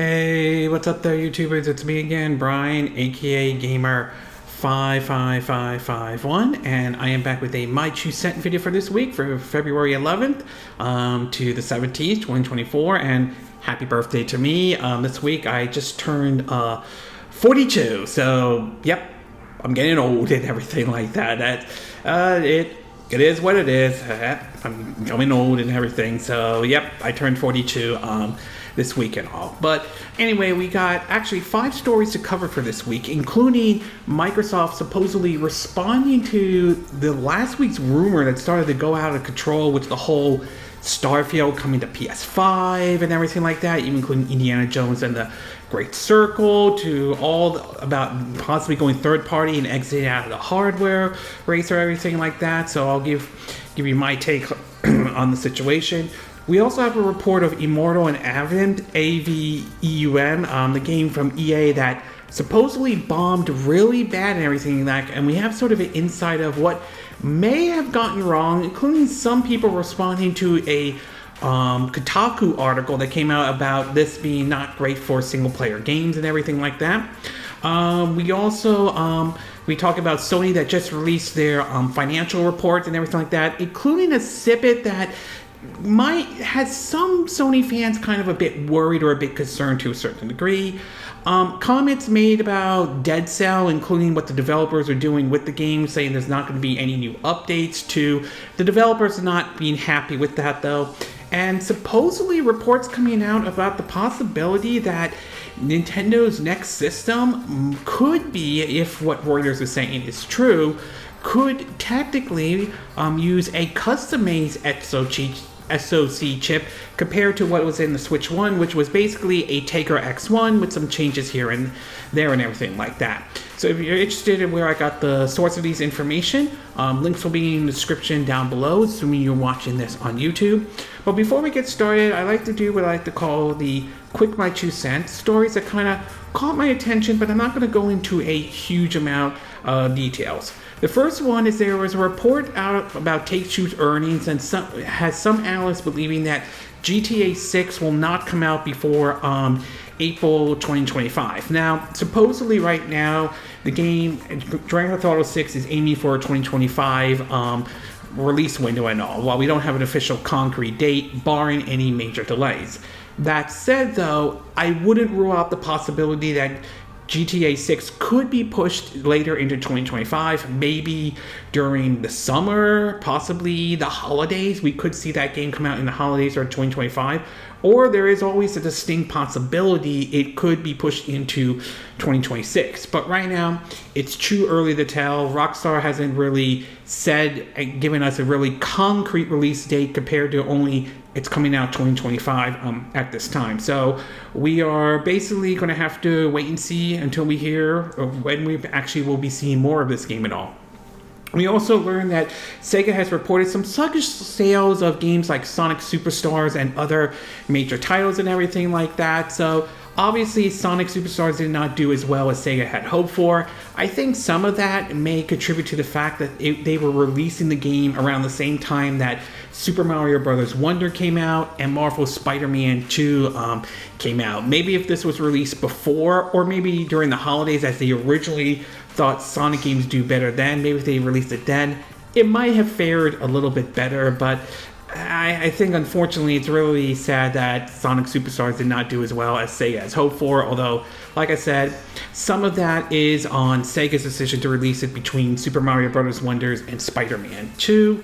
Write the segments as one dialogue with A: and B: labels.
A: Hey, what's up there, YouTubers? It's me again, Brian, aka Gamer55551, and I am back with a My 2 Cent video for this week for February 11th to the 17th, 2024, and happy birthday to me. This week I just turned 42, so yep, I'm getting old and everything like that. It is what it is. I'm going old and everything, so yep, I turned 42 this week and all. But anyway, we got actually 5 stories to cover for this week, including Microsoft supposedly responding to the last week's rumor that started to go out of control with the whole Starfield coming to PS5 and everything like that, even including Indiana Jones and the Great Circle, to all about possibly going third party and exiting out of the hardware race or everything like that. So I'll give you my take on the situation. We also have a report of Immortals of Aveum, A-V-E-U-M, the game from EA that supposedly bombed really bad and everything like that, and we have sort of an insight of what may have gotten wrong, including some people responding to a Kotaku article that came out about this being not great for single-player games and everything like that. We also we talk about Sony that just released their financial reports and everything like that, including a snippet that has some Sony fans kind of a bit worried or a bit concerned to a certain degree. Comments made about Dead Cell, including what the developers are doing with the game, saying there's not going to be any new updates to the developers not being happy with that though. And supposedly reports coming out about the possibility that Nintendo's next system could be, if what Reuters is saying is true, could technically use a custom-made SOC chip compared to what was in the Switch 1, which was basically a Tegra X1 with some changes here and there and everything like that. So if you're interested in where I got the source of these information, links will be in the description down below, assuming you're watching this on YouTube. But before we get started, I like to do what I like to call the quick My 2 Cents, stories that kind of caught my attention, but I'm not going to go into a huge amount of details. The first one is there was a report out about Take-Two's earnings and has some analysts believing that GTA 6 will not come out before April 2025. Now, supposedly right now, the game Grand Theft Auto 6 is aiming for a 2025 release window and all, while we don't have an official concrete date, barring any major delays. That said, though, I wouldn't rule out the possibility that GTA 6 could be pushed later into 2025, maybe during the summer, possibly the holidays. We could see that game come out in the holidays or 2025. Or there is always a distinct possibility it could be pushed into 2026. But right now, it's too early to tell. Rockstar hasn't really given us a really concrete release date compared to only it's coming out 2025 at this time. So we are basically going to have to wait and see until we hear when we actually will be seeing more of this game at all. We also learned that Sega has reported some sluggish sales of games like Sonic Superstars and other major titles and everything like that. So obviously Sonic Superstars did not do as well as Sega had hoped for. I think some of that may contribute to the fact that they were releasing the game around the same time that Super Mario Bros. Wonder came out and Marvel's Spider-Man 2 came out. Maybe if this was released before, or maybe during the holidays as they originally thought Sonic games do better then, maybe if they released it then, it might have fared a little bit better. But I think unfortunately it's really sad that Sonic Superstars did not do as well as Sega has hoped for, although like I said, some of that is on Sega's decision to release it between Super Mario Bros. Wonders and Spider-Man 2.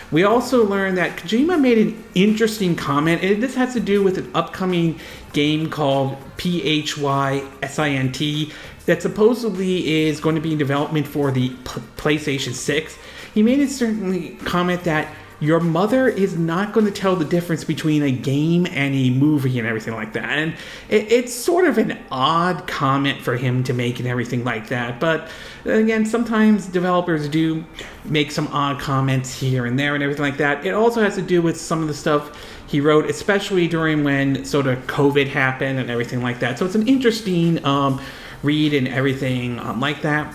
A: We also learned that Kojima made an interesting comment, and this has to do with an upcoming game called PHYSINT that supposedly is going to be in development for the PlayStation 6. He made a certain comment that your mother is not going to tell the difference between a game and a movie and everything like that. And it's sort of an odd comment for him to make and everything like that. But again, sometimes developers do make some odd comments here and there and everything like that. It also has to do with some of the stuff he wrote, especially during when sort of COVID happened and everything like that. So it's an interesting read and everything like that.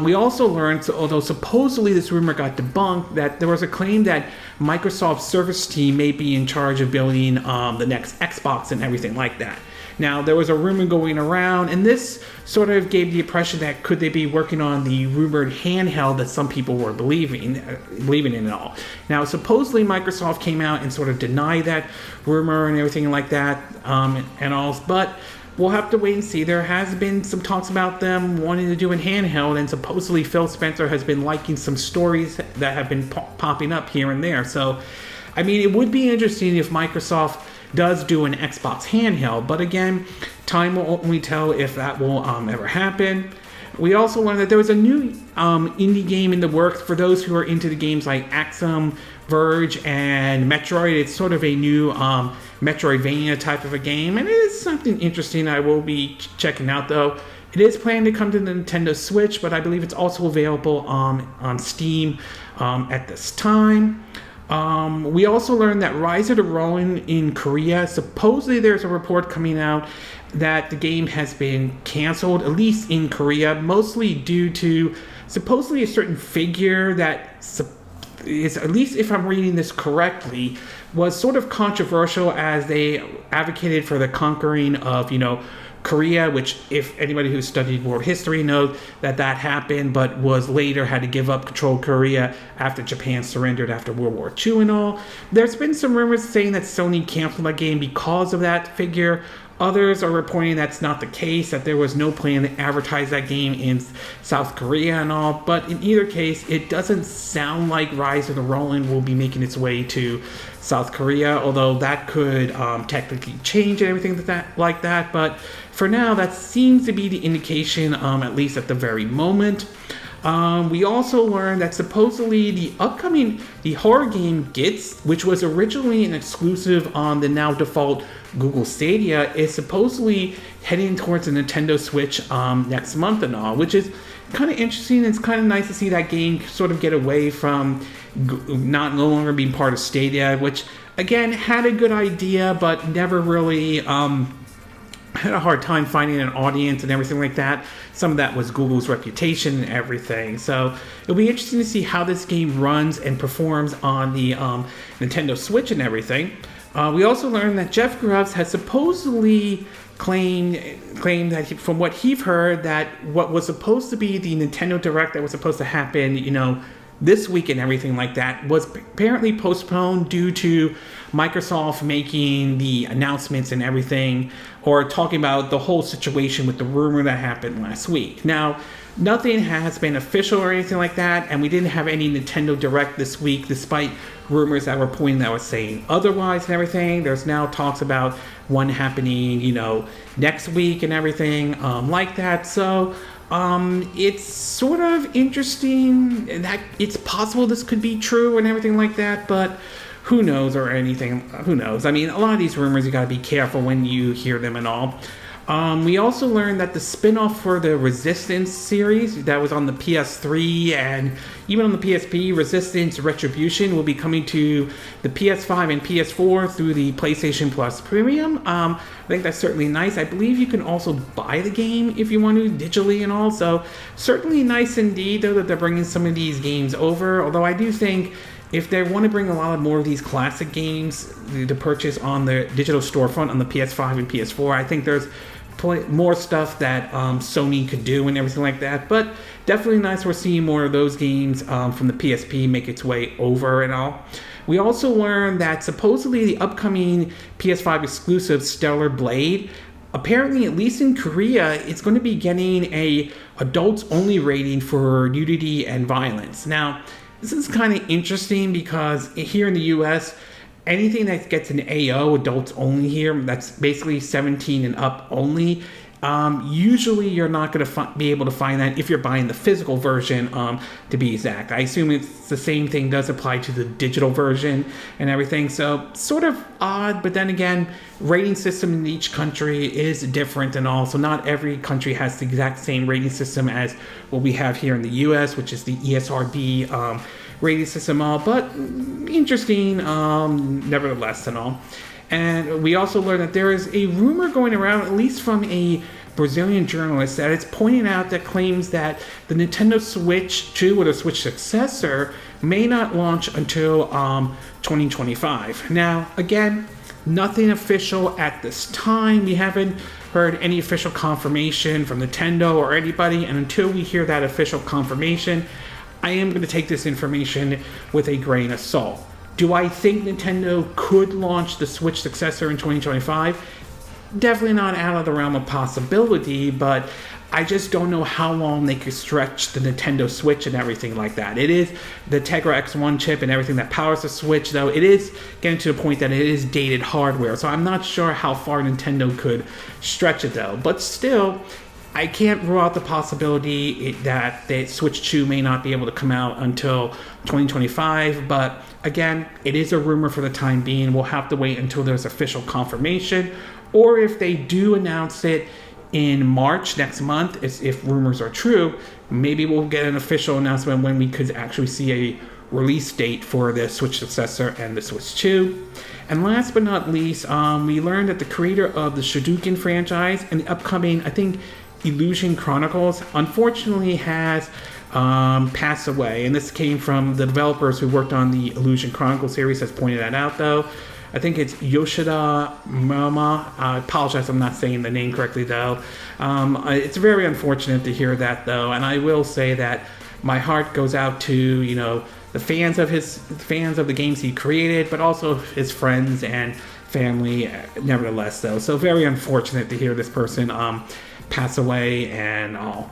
A: We also learned, although supposedly this rumor got debunked, that there was a claim that Microsoft's service team may be in charge of building the next Xbox and everything like that. Now, there was a rumor going around, and this sort of gave the impression that could they be working on the rumored handheld that some people were believing in and all. Now, supposedly Microsoft came out and sort of denied that rumor and everything like that, and all, but we'll have to wait and see. There has been some talks about them wanting to do a handheld, and supposedly Phil Spencer has been liking some stories that have been popping up here and there. So, I mean, it would be interesting if Microsoft does do an Xbox handheld, but again, time will only tell if that will ever happen. We also learned that there was a new indie game in the works for those who are into the games like Axum, Verge, and Metroid. It's sort of a new Metroidvania type of a game, and it is something interesting I will be checking out, though. It is planned to come to the Nintendo Switch, but I believe it's also available on Steam at this time. We also learned that Rise of the Ronin in Korea, supposedly there's a report coming out that the game has been canceled, at least in Korea, mostly due to supposedly a certain figure that is, at least if I'm reading this correctly, was sort of controversial as they advocated for the conquering of, Korea, which if anybody who's studied world history knows that happened, but was later had to give up control of Korea after Japan surrendered after World War II and all. There's been some rumors saying that Sony canceled that game because of that figure. Others are reporting that's not the case, that there was no plan to advertise that game in South Korea and all. But in either case, it doesn't sound like Rise of the Ronin will be making its way to South Korea, although that could technically change and everything like that. But for now, that seems to be the indication, at least at the very moment. We also learned that supposedly the horror game Gits, which was originally an exclusive on the now default Google Stadia, is supposedly heading towards a Nintendo Switch next month and all, which is kind of interesting. It's kind of nice to see that game sort of get away from no longer being part of Stadia, which again had a good idea but never really had a hard time finding an audience and everything like that. Some of that was Google's reputation and everything. So it'll be interesting to see how this game runs and performs on the Nintendo Switch and everything. We also learned that Jeff Grubbs has supposedly claimed that from what he's heard, that what was supposed to be the Nintendo Direct that was supposed to happen, this week and everything like that, was apparently postponed due to Microsoft making the announcements and everything, or talking about the whole situation with the rumor that happened last week. Now, nothing has been official or anything like that, and we didn't have any Nintendo Direct this week, despite rumors that were pointing that were saying otherwise and everything. There's now talks about one happening, next week and everything like that. So it's sort of interesting that it's possible this could be true and everything like that, but who knows or anything. Who knows? I mean, a lot of these rumors, you got to be careful when you hear them and all. We also learned that the spin-off for the Resistance series that was on the PS3 and even on the PSP, Resistance Retribution, will be coming to the PS5 and PS4 through the PlayStation Plus Premium. I think that's certainly nice. I believe you can also buy the game if you want to, digitally and all. So certainly nice indeed, though, that they're bringing some of these games over. Although I do think if they want to bring a lot more of these classic games to purchase on the digital storefront on the PS5 and PS4, I think there's more stuff that Sony could do and everything like that. But definitely nice we're seeing more of those games from the PSP make its way over and all. We also learned that supposedly the upcoming PS5 exclusive Stellar Blade, apparently, at least in Korea, it's going to be getting a adults only rating for nudity and violence. Now, this is kind of interesting because here in the US, anything that gets an AO, adults only here, that's basically 17 and up only. Usually you're not going to be able to find that if you're buying the physical version, to be exact. I assume it's the same thing does apply to the digital version and everything. So sort of odd, but then again, rating system in each country is different and all. So not every country has the exact same rating system as what we have here in the US, which is the ESRB rating system all, but interesting nevertheless and all. And we also learned that there is a rumor going around, at least from a Brazilian journalist, that it's pointing out that claims that the Nintendo Switch 2 or the Switch successor may not launch until 2025. Now, again, Nothing official at this time. We haven't heard any official confirmation from Nintendo or anybody, and until we hear that official confirmation, I am going to take this information with a grain of salt. Do I think Nintendo could launch the Switch successor in 2025? Definitely not out of the realm of possibility, but I just don't know how long they could stretch the Nintendo Switch and everything like that. It is the Tegra X1 chip and everything that powers the Switch, though. It is getting to the point that it is dated hardware, so I'm not sure how far Nintendo could stretch it, though. But still, I can't rule out the possibility that the Switch 2 may not be able to come out until 2025, but again, it is a rumor for the time being. We'll have to wait until there's official confirmation, or if they do announce it in March next month, if rumors are true, maybe we'll get an official announcement when we could actually see a release date for the Switch successor and the Switch 2. And last but not least, we learned that the creator of the Shoryuken franchise and the upcoming, I think, Illusion Chronicles, unfortunately has passed away. And this came from the developers who worked on the Illusion Chronicles series has pointed that out, though. I think it's Yoshida Mama. I apologize, I'm not saying the name correctly, though. It's very unfortunate to hear that, though, and I will say that my heart goes out to, the fans of the games he created, but also his friends and family, nevertheless, though. So very unfortunate to hear this person pass away and all.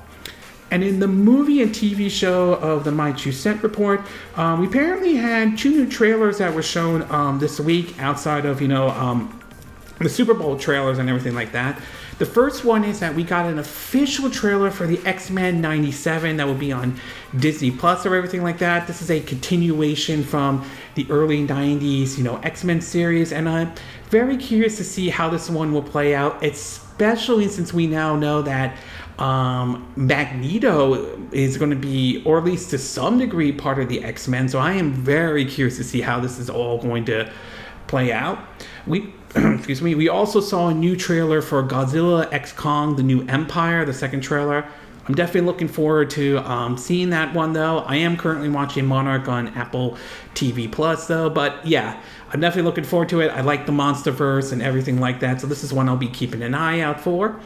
A: And in the movie and TV show of the My Two Cent Report, we apparently had 2 new trailers that were shown this week outside of, the Super Bowl trailers and everything like that. The first one is that we got an official trailer for the X-Men 97 that will be on Disney Plus or everything like that. This is a continuation from the early 90s, X-Men series, and I'm very curious to see how this one will play out, especially since we now know that Magneto is going to be, or at least to some degree, part of the X-Men. So I am very curious to see how this is all going to play out. We also saw a new trailer for Godzilla X Kong: The New Empire, the second trailer. I'm definitely looking forward to seeing that one, though. I am currently watching Monarch on Apple TV Plus, though. But yeah, I'm definitely looking forward to it. I like the MonsterVerse and everything like that, so this is one I'll be keeping an eye out for.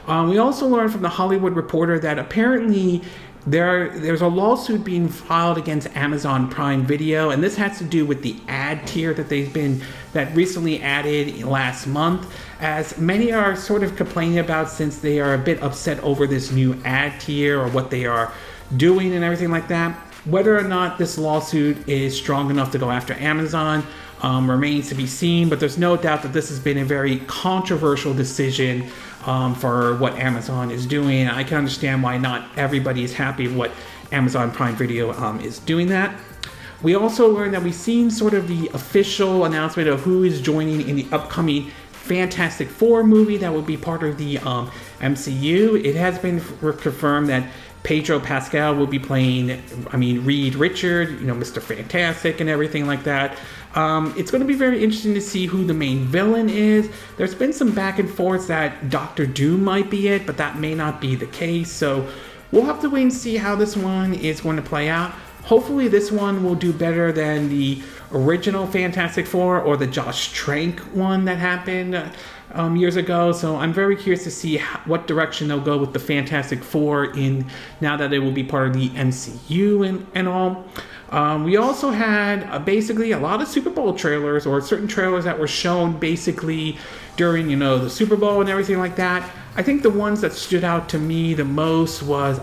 A: We also learned from the Hollywood Reporter that apparently there's a lawsuit being filed against Amazon Prime Video, and this has to do with the ad tier that recently added last month, as many are sort of complaining about, since they are a bit upset over this new ad tier or what they are doing and everything like that. Whether or not this lawsuit is strong enough to go after Amazon remains to be seen, but there's no doubt that this has been a very controversial decision for what Amazon is doing. I can understand why not everybody is happy with what Amazon Prime Video is doing that. We also learned that we've seen sort of the official announcement of who is joining in the upcoming Fantastic Four movie that will be part of the MCU. It has been confirmed that Pedro Pascal will be playing, Reed Richard, Mr. Fantastic and everything like that. It's going to be very interesting to see who the main villain is. There's been some back and forth that Doctor Doom might be it, but that may not be the case. So we'll have to wait and see how this one is going to play out. Hopefully this one will do better than the original Fantastic Four or the Josh Trank one that happened years ago. So I'm very curious to see what direction they'll go with the Fantastic Four now that it will be part of the MCU and all. We also had basically a lot of Super Bowl trailers, or certain trailers that were shown basically during, the Super Bowl and everything like that. I think the ones that stood out to me the most was,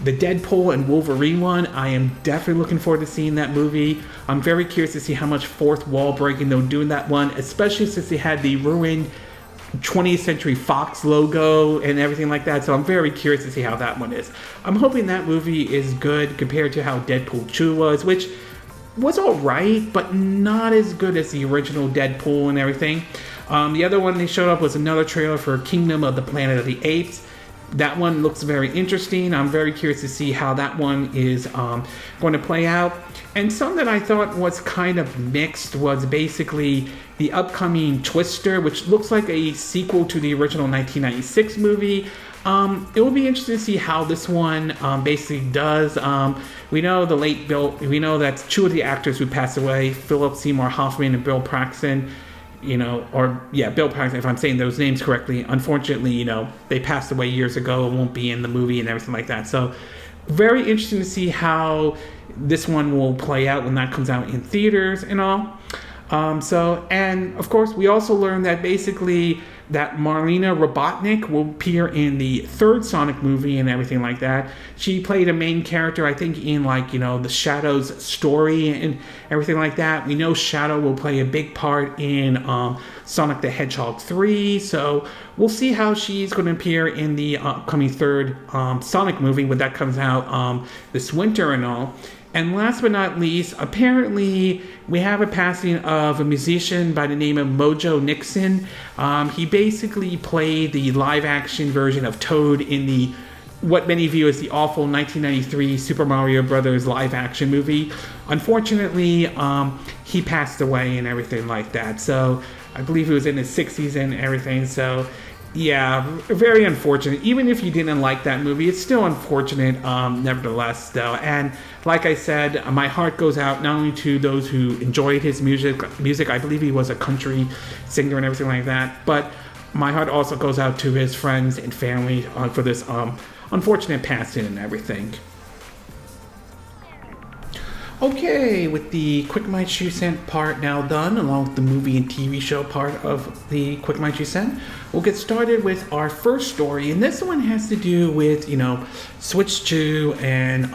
A: the Deadpool and Wolverine one. I am definitely looking forward to seeing that movie. I'm very curious to see how much fourth wall breaking they'll do in that one, especially since they had the ruined 20th Century Fox logo and everything like that. So I'm very curious to see how that one is. I'm hoping that movie is good compared to how Deadpool 2 was, which was alright, but not as good as the original Deadpool and everything. The other one they showed up was another trailer for Kingdom of the Planet of the Apes. That one looks very interesting. I'm very curious to see how that one is going to play out. And some that I thought was kind of mixed was basically the upcoming Twister, which looks like a sequel to the original 1996 movie. It will be interesting to see how this one basically does. We know we know that two of the actors who passed away, Philip Seymour Hoffman and Bill Paxton, Bill Paxton, if I'm saying those names correctly, unfortunately, they passed away years ago and won't be in the movie and everything like that. So very interesting to see how this one will play out when that comes out in theaters and all. And of course, we also learned that basically that Marlena Robotnik will appear in the third Sonic movie and everything like that. She played a main character, I think, in the Shadow's story and everything like that. We know Shadow will play a big part in Sonic the Hedgehog 3, so we'll see how she's going to appear in the upcoming third Sonic movie when that comes out this winter and all. And last but not least, apparently we have a passing of a musician by the name of Mojo Nixon. He basically played the live-action version of Toad in the what many view as the awful 1993 Super Mario Brothers live-action movie. Unfortunately, he passed away and everything like that. So I believe he was in his 60s and everything. So yeah, very unfortunate. Even if you didn't like that movie, it's still unfortunate nevertheless, though. And like I said, my heart goes out not only to those who enjoyed his music. I believe he was a country singer and everything like that. But my heart also goes out to his friends and family for this unfortunate passing and everything. Okay, with the Quick My 2 Cent part now done, along with the movie and TV show part of the Quick My 2 Cent, we'll get started with our first story, and this one has to do with, Switch 2 and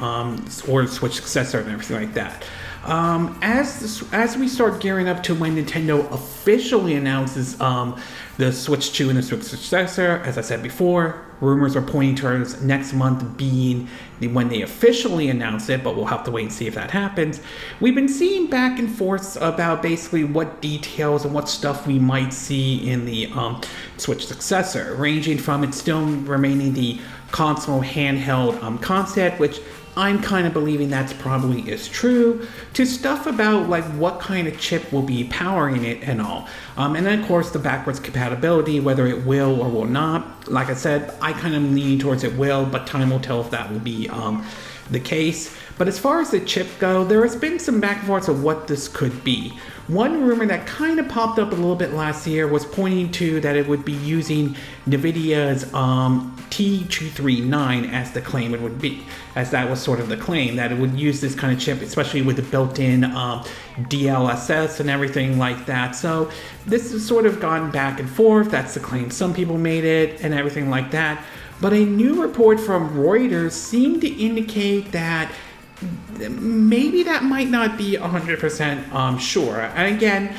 A: or Switch successor and everything like that. As we start gearing up to when Nintendo officially announces the Switch 2 and the Switch successor, as I said before, rumors are pointing towards next month being when they officially announce it, but we'll have to wait and see if that happens. We've been seeing back and forth about basically what details and what stuff we might see in the Switch successor, ranging from it still remaining the console handheld concept, which I'm kind of believing that's probably is true, to stuff about like what kind of chip will be powering it and all. And then of course the backwards compatibility, whether it will or will not. Like I said, I kind of lean towards it will, but time will tell if that will be the case. But as far as the chip go, there has been some back and forth of what this could be. One rumor that kind of popped up a little bit last year was pointing to that it would be using Nvidia's T239 as the claim it would be, as that was sort of the claim, that it would use this kind of chip, especially with the built-in DLSS and everything like that. So this has sort of gone back and forth. That's the claim some people made it and everything like that. But a new report from Reuters seemed to indicate that maybe that might not be 100% sure. And again,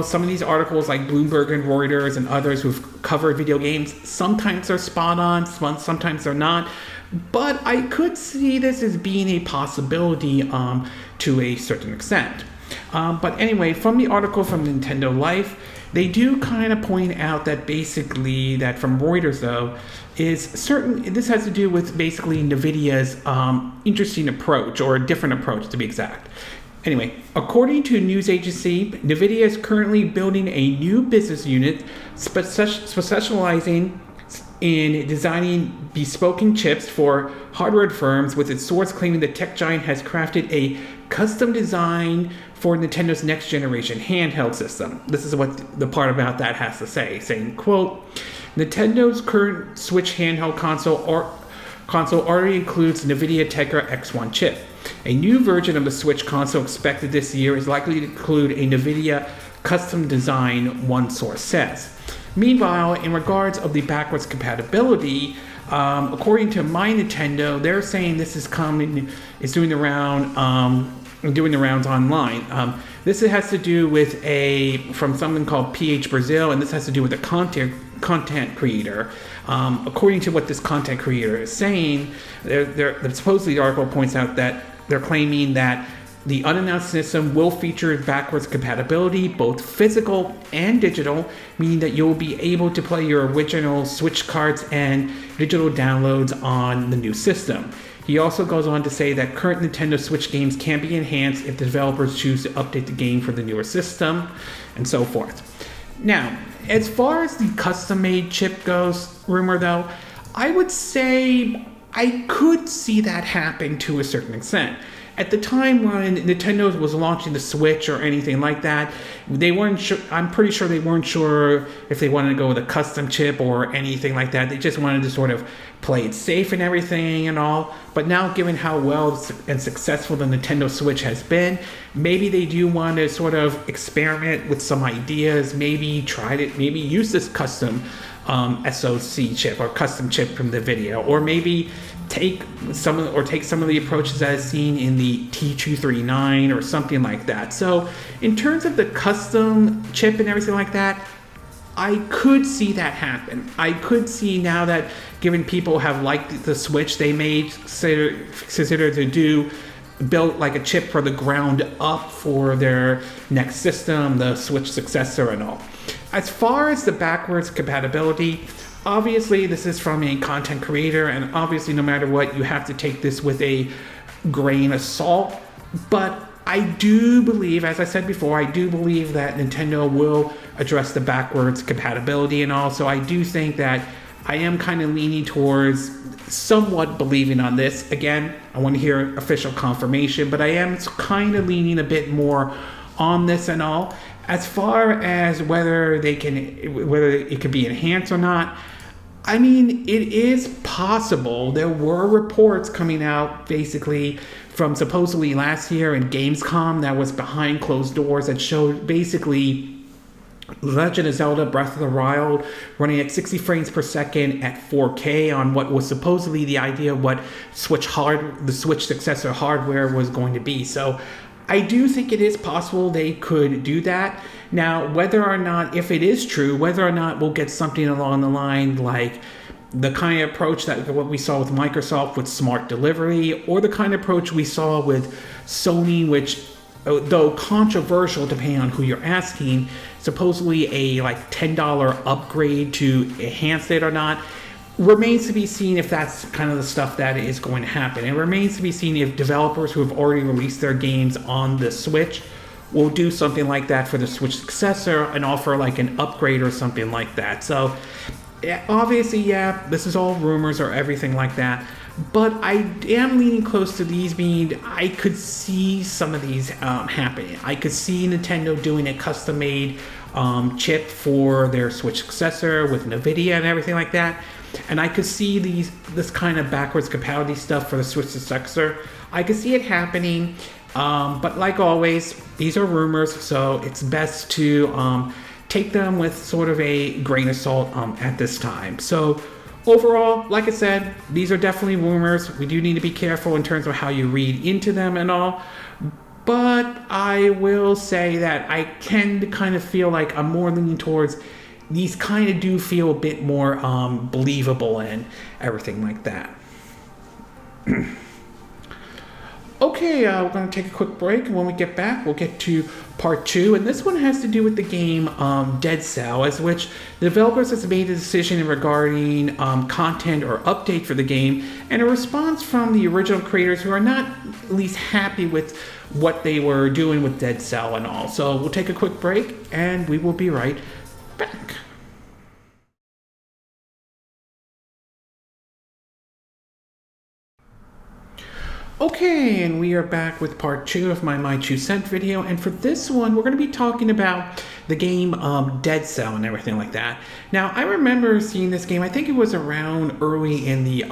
A: some of these articles like Bloomberg and Reuters and others who've covered video games, sometimes they're spot on, sometimes they're not. But I could see this as being a possibility to a certain extent. But anyway, from the article from Nintendo Life, they do kind of point out that basically, that from Reuters though, this has to do with basically Nvidia's interesting approach, or a different approach to be exact. Anyway, according to a news agency, Nvidia is currently building a new business unit specializing in designing bespoke chips for hardware firms, with its source claiming the tech giant has crafted a custom design for Nintendo's next generation handheld system. This is what the part about that has to say, saying, quote, Nintendo's current Switch handheld console already includes NVIDIA Tegra X1 chip. A new version of the Switch console expected this year is likely to include a NVIDIA custom design, one source says. Meanwhile, in regards of the backwards compatibility, according to My Nintendo, they're saying this is doing the rounds online. This has to do with from something called PH Brazil, and this has to do with a content creator. According to what this content creator is saying, supposedly the article points out that they're claiming that the unannounced system will feature backwards compatibility, both physical and digital, meaning that you'll be able to play your original Switch cards and digital downloads on the new system. He also goes on to say that current Nintendo Switch games can be enhanced if the developers choose to update the game for the newer system, and so forth. Now, as far as the custom-made chip goes, rumor though, I would say I could see that happen to a certain extent. At the time when Nintendo was launching the Switch or anything like that, they weren't sure. I'm pretty sure they weren't sure if they wanted to go with a custom chip or anything like that. They just wanted to sort of play it safe and everything and all. But now, given how well and successful the Nintendo Switch has been, maybe they do want to sort of experiment with some ideas. Maybe maybe use this custom SOC chip or custom chip from Nvidia, or maybe take some of the approaches I've seen in the T239 or something like that. So in terms of the custom chip and everything like that, I could see that happen. I could see now that, given people have liked the Switch, they may consider to build like a chip for the ground up for their next system, the Switch successor and all. As far as the backwards compatibility, obviously this is from a content creator, and obviously no matter what, you have to take this with a grain of salt. But I do believe, as I said before, I do believe that Nintendo will address the backwards compatibility and all. So I do think that I am kind of leaning towards somewhat believing on this. Again, I want to hear official confirmation, but I am kind of leaning a bit more on this and all. As far as whether it can be enhanced or not, I mean, it is possible. There were reports coming out basically from supposedly last year in Gamescom that was behind closed doors that showed basically Legend of Zelda Breath of the Wild running at 60 frames per second at 4K on what was supposedly the idea of what the Switch successor hardware was going to be. So I do think it is possible they could do that. Now, whether or not, if it is true, whether or not we'll get something along the line like the kind of approach that what we saw with Microsoft with smart delivery, or the kind of approach we saw with Sony, which, though controversial depending on who you're asking, supposedly a like $10 upgrade to enhance it or not, remains to be seen if that's kind of the stuff that is going to happen. It remains to be seen if developers who have already released their games on the Switch will do something like that for the Switch successor and offer like an upgrade or something like that. So obviously, yeah, this is all rumors or everything like that, but I am leaning close to these being, I could see some of these happening. I could see Nintendo doing a custom-made chip for their Switch successor with Nvidia and everything like that. And I could see this kind of backwards compatibility stuff for the Switch successor. I could see it happening, but like always, these are rumors, so it's best to take them with sort of a grain of salt at this time. So overall, like I said, these are definitely rumors. We do need to be careful in terms of how you read into them and all. But I will say that I can kind of feel like I'm more leaning towards these kind of do feel a bit more believable and everything like that. Okay, we're going to take a quick break, and when we get back, we'll get to part 2, and this one has to do with the game Dead Cell, as which the developers has made a decision regarding content or update for the game, and a response from the original creators who are not at least happy with what they were doing with Dead Cell and all. So we'll take a quick break, and we will be right back. Okay, and we are back with part 2 of my 2 cent video, and for this one we're going to be talking about the game Dead Cell and everything like that. Now, I remember seeing this game, I think it was around early in the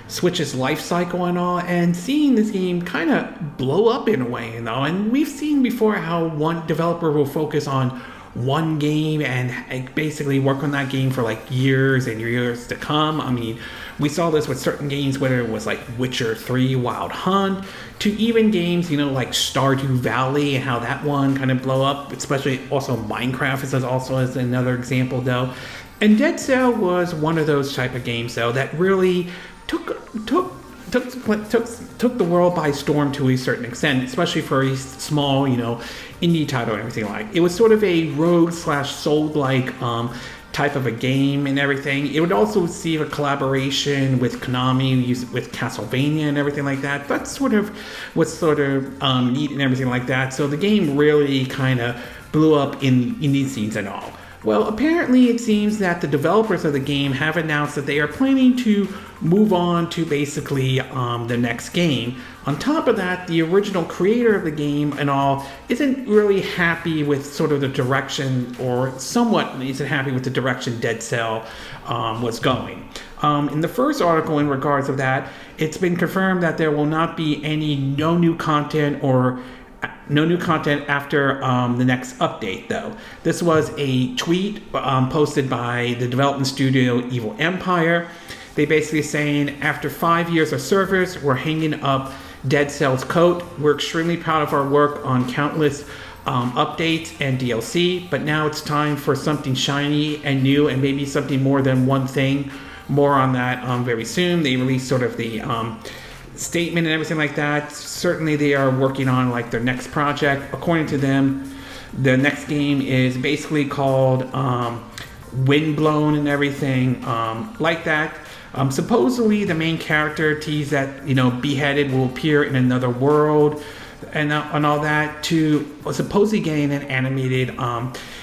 A: Switch's life cycle and all, and seeing this game kind of blow up in a way, you know, and we've seen before how one developer will focus on one game and basically work on that game for like years and years to come. I mean, we saw this with certain games, whether it was like Witcher 3 Wild Hunt, to even games, you know, like Stardew Valley and how that one kind of blow up, especially also Minecraft is also as another example though. And Dead Cell was one of those type of games though that really took the world by storm to a certain extent, especially for a small, you know, indie title and everything like. It was sort of a rogue/soul-like type of a game and everything. It would also receive a collaboration with Konami, with Castlevania and everything like that. That's sort of what's sort of neat and everything like that. So the game really kind of blew up in indie scenes and all. Well, apparently it seems that the developers of the game have announced that they are planning to move on to basically the next game. On top of that, the original creator of the game and all isn't really happy with sort of the direction, or somewhat isn't happy with the direction Dead Cell was going. In the first article in regards of that, it's been confirmed that there will not be no new content after the next update, though. This was a tweet posted by the development studio Evil Empire. They basically saying, after 5 years of service, we're hanging up Dead Cell's coat. We're extremely proud of our work on countless updates and DLC, but now it's time for something shiny and new, and maybe something more than one thing. More on that very soon. They released sort of the statement and everything like that. Certainly they are working on like their next project. According to them, the next game is basically called Windblown and everything like that. Supposedly the main character teased that, Beheaded will appear in another world and all that, to supposedly getting an animated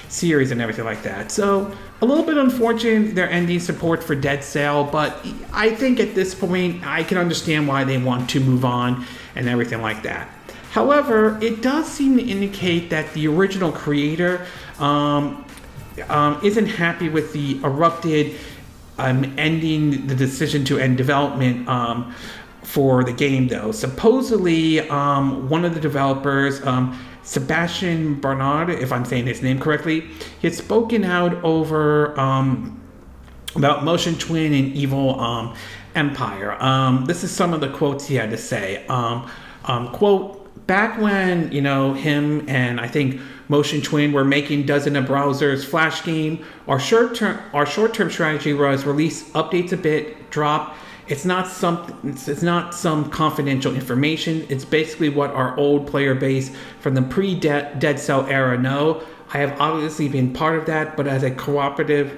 A: series and everything like that. So a little bit unfortunate they're ending support for Dead Cell, but I think at this point I can understand why they want to move on and everything like that. However, it does seem to indicate that the original creator isn't happy with the erupted ending the decision to end development for the game, though. Supposedly, one of the developers, Sebastian Bernard, if I'm saying his name correctly, he had spoken out over about Motion Twin and Evil Empire. This is some of the quotes he had to say. Quote, back when, him and I think Motion Twin were making dozen of browsers flash game, our short-term strategy was release updates a bit, drop. It's not some confidential information. It's basically what our old player base from the pre-Dead Cell era know. I have obviously been part of that, but as a cooperative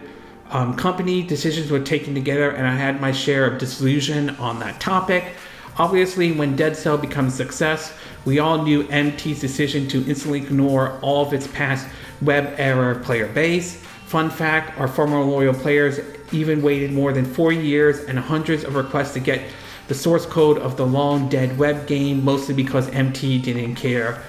A: company, decisions were taken together, and I had my share of disillusion on that topic. Obviously, when Dead Cell becomes a success, we all knew MT's decision to instantly ignore all of its past web era player base. Fun fact, our former loyal players even waited more than 4 years and hundreds of requests to get the source code of the long dead web game, mostly because MT didn't care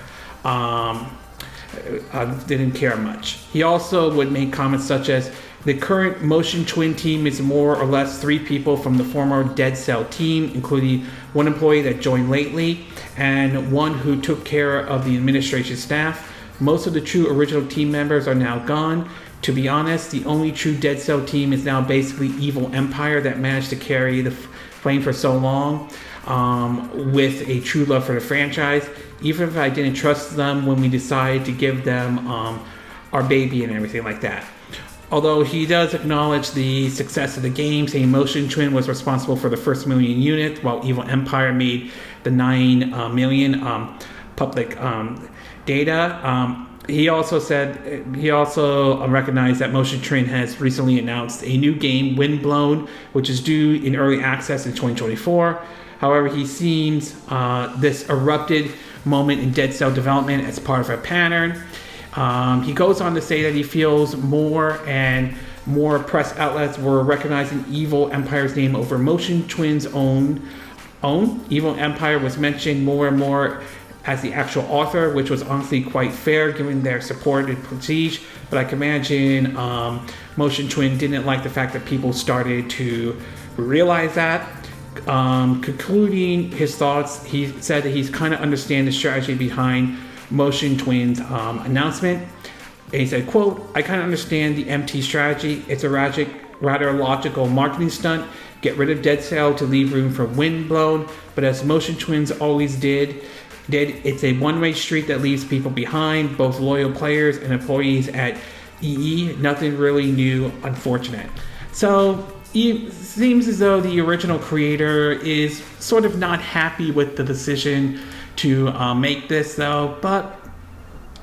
A: much. He also would make comments such as, the current Motion Twin team is more or less 3 people from the former Dead Cell team, including one employee that joined lately and one who took care of the administration staff. Most of the true original team members are now gone. To be honest, the only true Dead Cell team is now basically Evil Empire that managed to carry the flame for so long with a true love for the franchise, even if I didn't trust them when we decided to give them our baby and everything like that. Although he does acknowledge the success of the game, saying Motion Twin was responsible for the first million units, while Evil Empire made the 9 million public data. He also recognized that Motion Twin has recently announced a new game, Windblown, which is due in early access in 2024. However, he sees this erupted moment in Dead Cell development as part of a pattern. He goes on to say that he feels more and more press outlets were recognizing Evil Empire's name over Motion Twin's own. Evil Empire was mentioned more and more as the actual author, which was honestly quite fair given their support and prestige, but I can imagine Motion Twin didn't like the fact that people started to realize that. Concluding his thoughts, he said that he's kind of understand the strategy behind Motion Twin's announcement. And he said, quote, I kind of understand the MT strategy. It's a rather logical marketing stunt. Get rid of Dead Cell to leave room for Windblown, but as Motion Twins always did, it's a one-way street that leaves people behind, both loyal players and employees at EE. Nothing really new, unfortunate. So it seems as though the original creator is sort of not happy with the decision to make this, though, but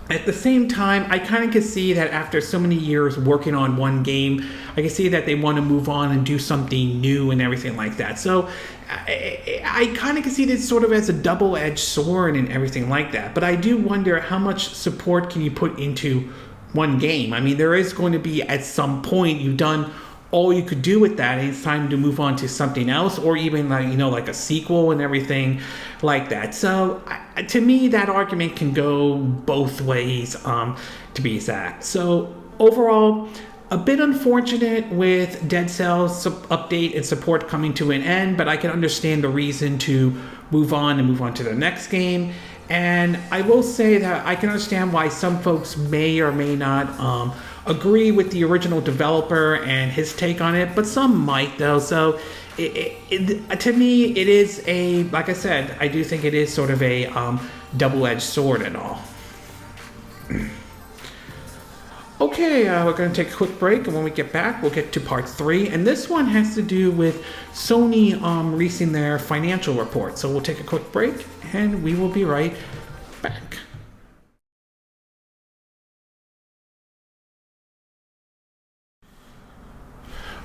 A: at the same time, I kind of can see that after so many years working on one game, I can see that they want to move on and do something new and everything like that. So I kind of can see this sort of as a double-edged sword and everything like that. But I do wonder how much support can you put into one game. I mean, there is going to be at some point you've done all you could do with that, and it's time to move on to something else, or even like, you know, like a sequel and everything like that. So to me, that argument can go both ways, to be exact. So overall, a bit unfortunate with Dead Cells update and support coming to an end, but I can understand the reason to move on to the next game. And I will say that I can understand why some folks may or may not agree with the original developer and his take on it, but some might though. So to me, it is a, like I said, I do think it is sort of a double-edged sword and all. Okay, we're going to take a quick break, and when we get back, we'll get to part 3. And this one has to do with Sony releasing their financial report. So we'll take a quick break, and we will be right back.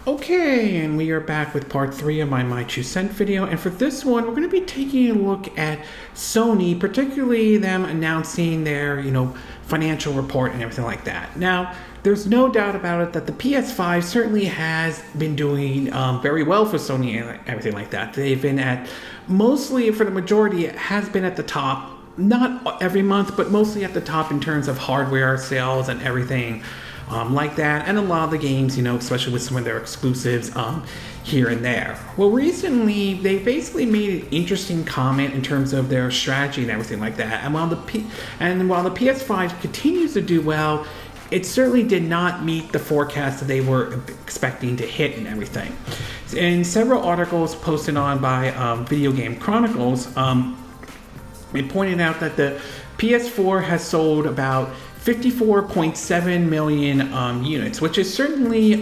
A: Okay, and we are back with part 3 of my 2 cent video, and for this one, we're going to be taking a look at Sony, particularly them announcing their, you know, financial report and everything like that. Now, there's no doubt about it that the PS5 certainly has been doing very well for Sony and everything like that. They've been at, mostly for the majority, it has been at the top, not every month, but mostly at the top in terms of hardware sales and everything like that, and a lot of the games, you know, especially with some of their exclusives here and there. Well, recently they basically made an interesting comment in terms of their strategy and everything like that. And while the PS5 continues to do well, it certainly did not meet the forecast that they were expecting to hit and everything. In several articles posted on by Video Game Chronicles, it pointed out that the PS4 has sold about 54.7 million units, which is certainly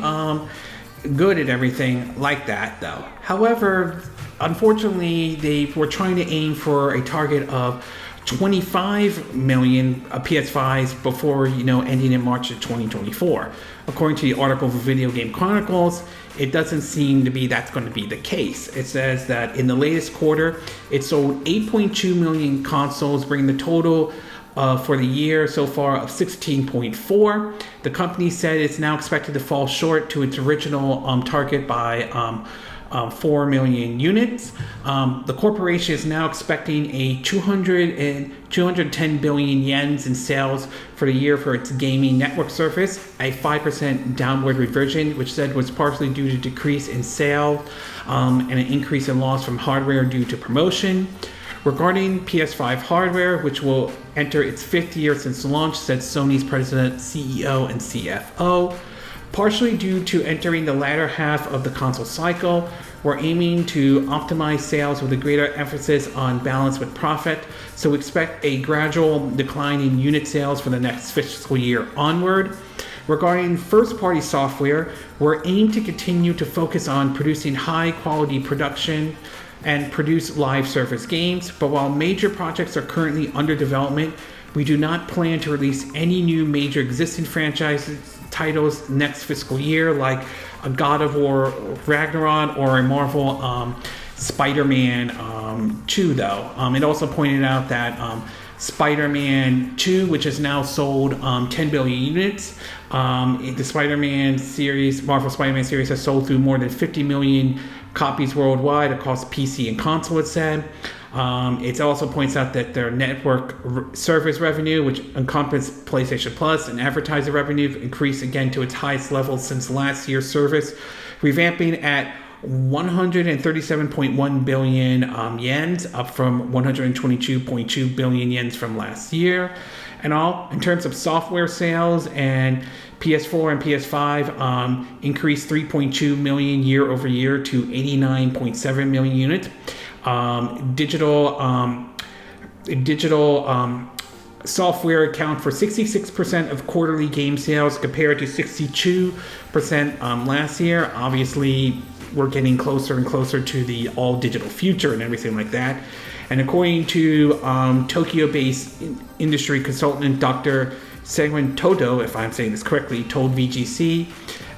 A: good at everything like that, though. However, unfortunately, they were trying to aim for a target of 25 million PS5s before, you know, ending in March of 2024. According to the article for Video Game Chronicles, it doesn't seem to be that's going to be the case. It says that in the latest quarter, it sold 8.2 million consoles, bringing the total for the year so far of 16.4. The company said it's now expected to fall short to its original target by 4 million units. The corporation is now expecting a 210 billion yens in sales for the year for its gaming network service, a 5% downward revision, which said was partially due to decrease in sales and an increase in loss from hardware due to promotion. Regarding PS5 hardware, which will enter its 5th year since launch, said Sony's president, CEO, and CFO. Partially due to entering the latter half of the console cycle, we're aiming to optimize sales with a greater emphasis on balance with profit, so we expect a gradual decline in unit sales for the next fiscal year onward. Regarding first-party software, we're aimed to continue to focus on producing high-quality production and produce live service games, but while major projects are currently under development, we do not plan to release any new major existing franchises titles next fiscal year, like a God of War Ragnarok or a Marvel Spider-Man 2, though. It also pointed out that Spider-Man 2, which has now sold 10 billion units. The Spider-Man series, Marvel Spider-Man series, has sold through more than 50 million copies worldwide across PC and console, it said. It also points out that their network service revenue, which encompasses PlayStation Plus and advertiser revenue, increased again to its highest level since last year's service, revamping at 137.1 billion yens, up from 122.2 billion yens from last year. And all in terms of software sales, and PS4 and PS5 increased 3.2 million year over year to 89.7 million units. Digital software account for 66% of quarterly game sales compared to 62% last year. Obviously, we're getting closer and closer to the all digital future and everything like that. And according to Tokyo-based industry consultant Dr. Segwin Todo, if I'm saying this correctly, told VGC,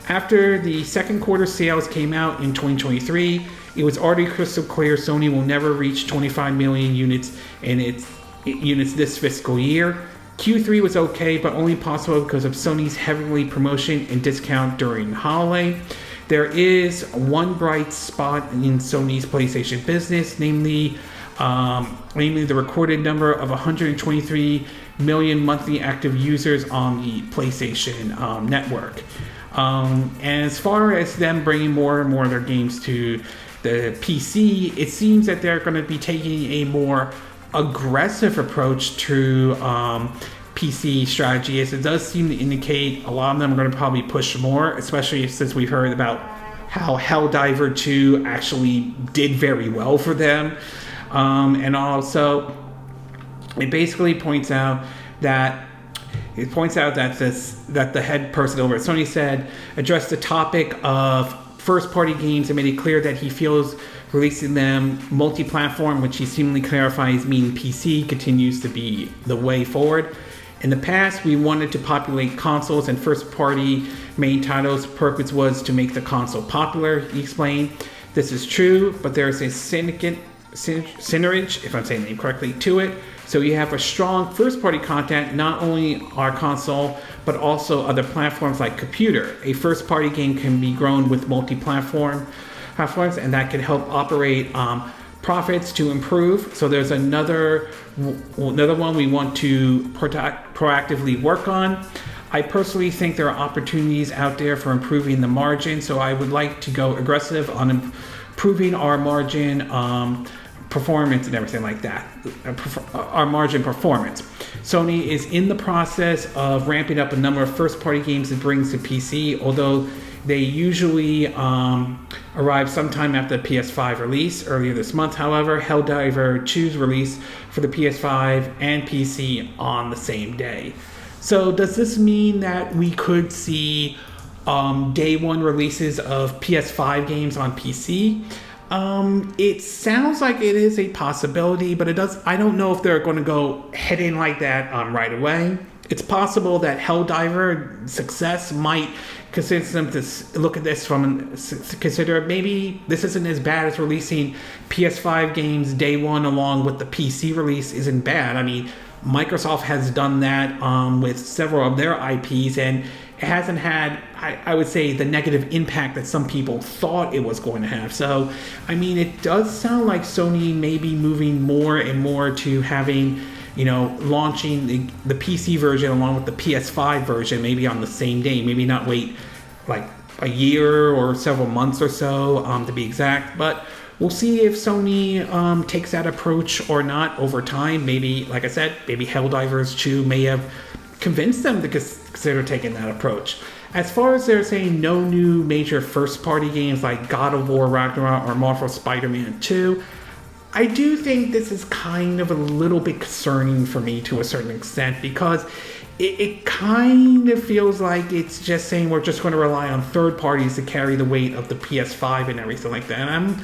A: after the second quarter sales came out in 2023, it was already crystal clear Sony will never reach 25 million units in its units this fiscal year. Q3 was okay, but only possible because of Sony's heavily promotion and discount during holiday. There is one bright spot in Sony's PlayStation business, namely the recorded number of 123 million monthly active users on the PlayStation network. And as far as them bringing more and more of their games to the PC, it seems that they're going to be taking a more aggressive approach to PC strategy, as it does seem to indicate a lot of them are going to probably push more, especially since we've heard about how Helldiver 2 actually did very well for them. And also, it basically points out that the head person over at Sony said addressed the topic of first-party games and made it clear that he feels releasing them multi-platform, which he seemingly clarifies meaning PC, continues to be the way forward. In the past, we wanted to populate consoles and first-party main titles. Purpose was to make the console popular, he explained. This is true, but there is a synergy, if I'm saying the name correctly, to it. So you have a strong first-party content, not only our console, but also other platforms like computer. A first-party game can be grown with multi-platform platforms, and that can help operate profits to improve. So there's another one we want to proactively work on. I personally think there are opportunities out there for improving the margin, so I would like to go aggressive on improving our margin performance and everything like that. Our margin performance. Sony is in the process of ramping up a number of first-party games it brings to PC, although they usually arrive sometime after the PS5 release. Earlier this month, however, Helldiver 2's release for the PS5 and PC on the same day. So does this mean that we could see day one releases of PS5 games on PC? It sounds like it is a possibility, but I don't know if they're going to go head in like that right away. It's possible that Helldiver Success might consider them to look at this consider maybe this isn't as bad as releasing PS5 games day one along with the PC release isn't bad. I mean, Microsoft has done that with several of their IPs, and it hasn't had, I would say, the negative impact that some people thought it was going to have. So, I mean, it does sound like Sony may be moving more and more to having, launching the PC version along with the PS5 version, maybe on the same day, maybe not wait like a year or several months or so to be exact. But we'll see if Sony takes that approach or not over time. Maybe, like I said, maybe Helldivers 2 may have convinced them to consider taking that approach. As far as they're saying no new major first-party games like God of War Ragnarok or Marvel Spider-Man 2, I do think this is kind of a little bit concerning for me to a certain extent, because it kind of feels like it's just saying we're just going to rely on third parties to carry the weight of the PS5 and everything like that. And I'm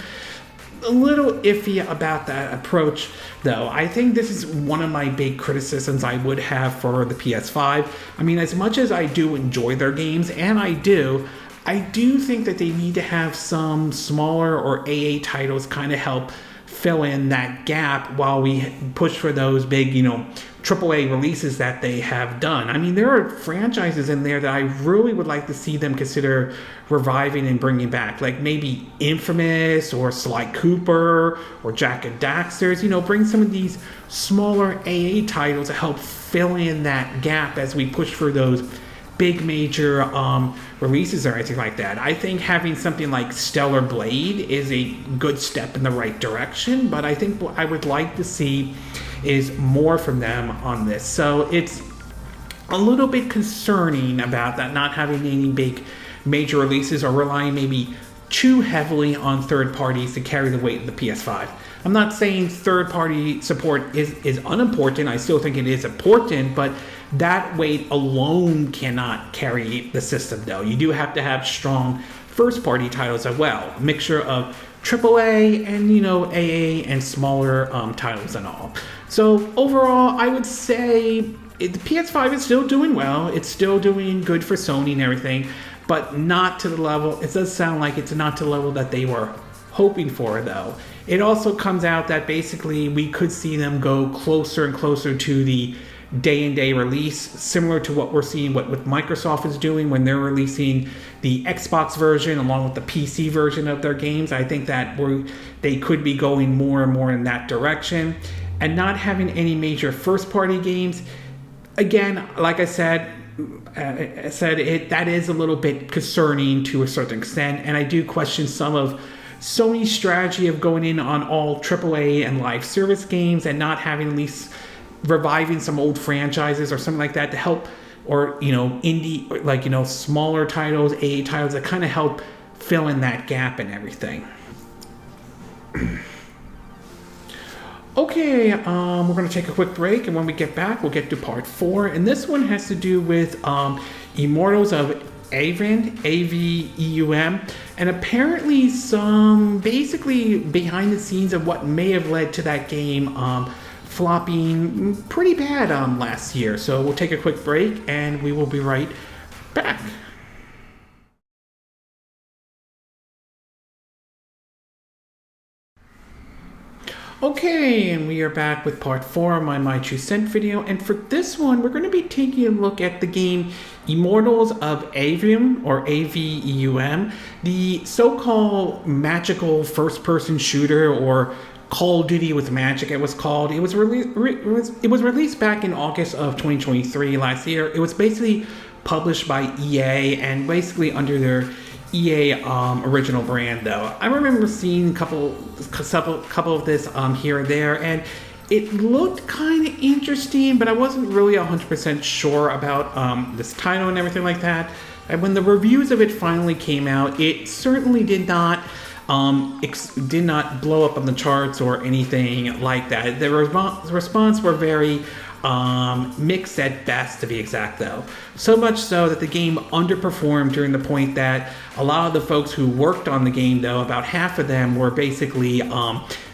A: a little iffy about that approach, though. I think this is one of my big criticisms I would have for the PS5. I mean, as much as I do enjoy their games, and I do think that they need to have some smaller or AA titles kind of help fill in that gap while we push for those big, AAA releases that they have done. I mean, there are franchises in there that I really would like to see them consider reviving and bringing back, like maybe Infamous or Sly Cooper or Jak and Daxter's. Bring some of these smaller AA titles to help fill in that gap as we push for those big major releases or anything like that. I think having something like Stellar Blade is a good step in the right direction, but I think what I would like to see is more from them on this. So it's a little bit concerning about that, not having any big major releases or relying maybe too heavily on third parties to carry the weight of the PS5. I'm not saying third party support is unimportant. I still think it is important, but that weight alone cannot carry the system, though. You do have to have strong first party titles as well, a mixture of AAA and AA and smaller titles and all. So overall, I would say the PS5 is still doing well. It's still doing good for Sony and everything, but not to the level. It does sound like it's not to the level that they were hoping for, though. It also comes out that basically we could see them go closer and closer to the day-and-day release, similar to what we're seeing what Microsoft is doing when they're releasing the Xbox version along with the PC version of their games. I think that they could be going more and more in that direction, and not having any major first-party games. Again, like I said, that is a little bit concerning to a certain extent, and I do question some of Sony's strategy of going in on all AAA and live service games and not having at least reviving some old franchises or something like that to help, or indie, like smaller titles, AA titles that kind of help fill in that gap and everything. Okay, we're going to take a quick break, and when we get back, we'll get to part 4, and this one has to do with Immortals of Aveum, A-V-E-U-M, and apparently some basically behind the scenes of what may have led to that game flopping pretty bad last year. So we'll take a quick break, and we will be right back. Okay, and we are back with part 4 of my 2 cent video, and for this one, we're going to be taking a look at the game Immortals of Aveum, or A-V-E-U-M, the so-called magical first-person shooter, or Call of Duty with Magic, it was called. It was released back in August of 2023 last year. It was basically published by EA, and basically under their EA original brand, though. I remember seeing a couple of this here and there, and it looked kind of interesting, but I wasn't really 100% sure about this title and everything like that. And when the reviews of it finally came out, it certainly did not blow up on the charts or anything like that. The response were very mixed at best, to be exact, though. So much so that the game underperformed during the point that a lot of the folks who worked on the game, though, about half of them were basically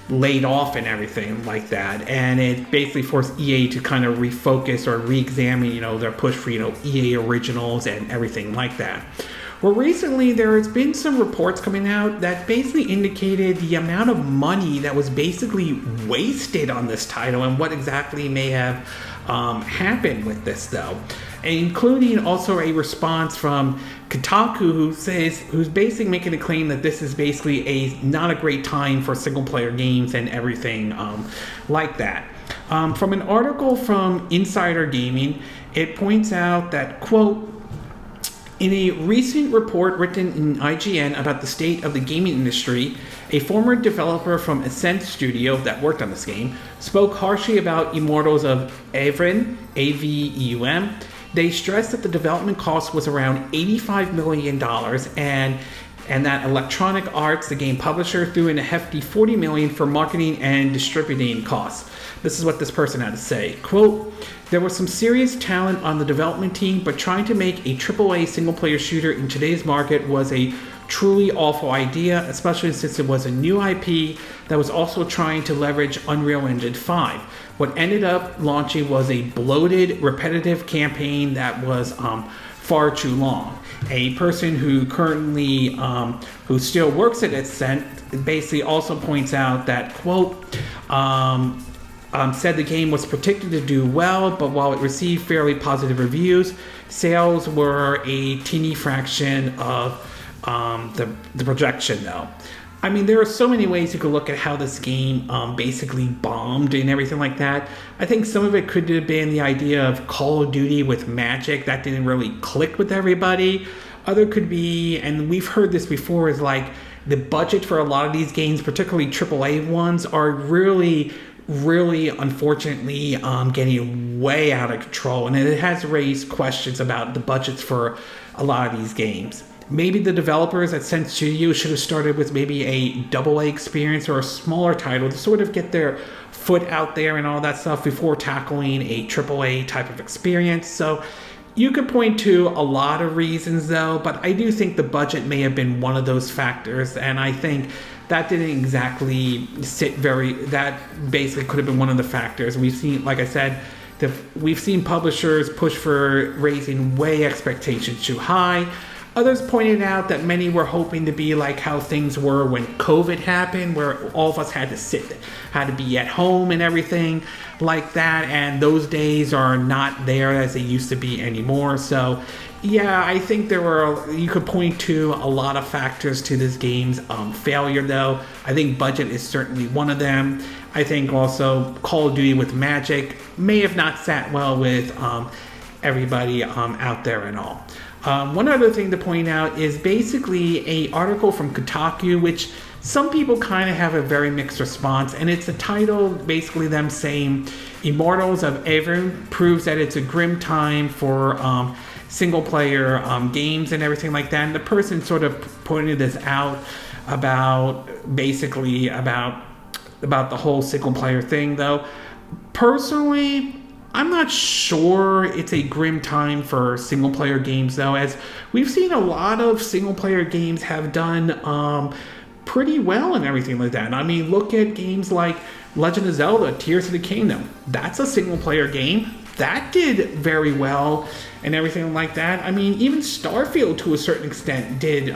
A: laid off and everything like that, and it basically forced EA to kind of refocus or re-examine, their push for, EA originals and everything like that. Well, recently there has been some reports coming out that basically indicated the amount of money that was basically wasted on this title and what exactly may have happened with this, though, including also a response from Kotaku who's basically making a claim that this is basically not a great time for single-player games and everything like that. From an article from Insider Gaming, it points out that, quote, in a recent report written in IGN about the state of the gaming industry, a former developer from Aulx Studio that worked on this game spoke harshly about Immortals of Aveum, A-V-E-U-M. They stressed that the development cost was around $85 million, and that Electronic Arts, the game publisher, threw in a hefty $40 million for marketing and distributing costs. This is what this person had to say. Quote, there was some serious talent on the development team, but trying to make a AAA single-player shooter in today's market was a truly awful idea, especially since it was a new IP that was also trying to leverage Unreal Engine 5. What ended up launching was a bloated, repetitive campaign that was far too long. A person who currently, who still works at Ascent, basically also points out that, quote, said the game was predicted to do well, but while it received fairly positive reviews, sales were a teeny fraction of the projection, though. I mean, there are so many ways you could look at how this game basically bombed and everything like that. I think some of it could have been the idea of Call of Duty with Magic. That didn't really click with everybody. Other could be, and we've heard this before, is like the budget for a lot of these games, particularly AAA ones, are really unfortunately getting way out of control, and it has raised questions about the budgets for a lot of these games. Maybe the developers at Aulx Studio should have started with maybe a AA experience or a smaller title to sort of get their foot out there and all that stuff before tackling a AAA type of experience. So you could point to a lot of reasons, though, but I do think the budget may have been one of those factors, and I think that didn't exactly that basically could have been one of the factors. We've seen, like I said, we've seen publishers push for raising way expectations too high. Others pointed out that many were hoping to be like how things were when COVID happened, where all of us had to be at home and everything like that, and those days are not there as they used to be anymore. So yeah, I think you could point to a lot of factors to this game's failure, though. I think budget is certainly one of them. I think also Call of Duty with Magic may have not sat well with everybody out there and all. One other thing to point out is basically an article from Kotaku, which some people kind of have a very mixed response, and it's a title basically them saying Immortals of Aveum proves that it's a grim time for single player games and everything like that. And the person sort of pointed this out about the whole single player thing, though. Personally, I'm not sure it's a grim time for single player games, though, as we've seen a lot of single player games have done pretty well and everything like that. I mean, look at games like Legend of Zelda Tears of the Kingdom. That's a single player game that did very well and everything like that. I mean, even Starfield to a certain extent did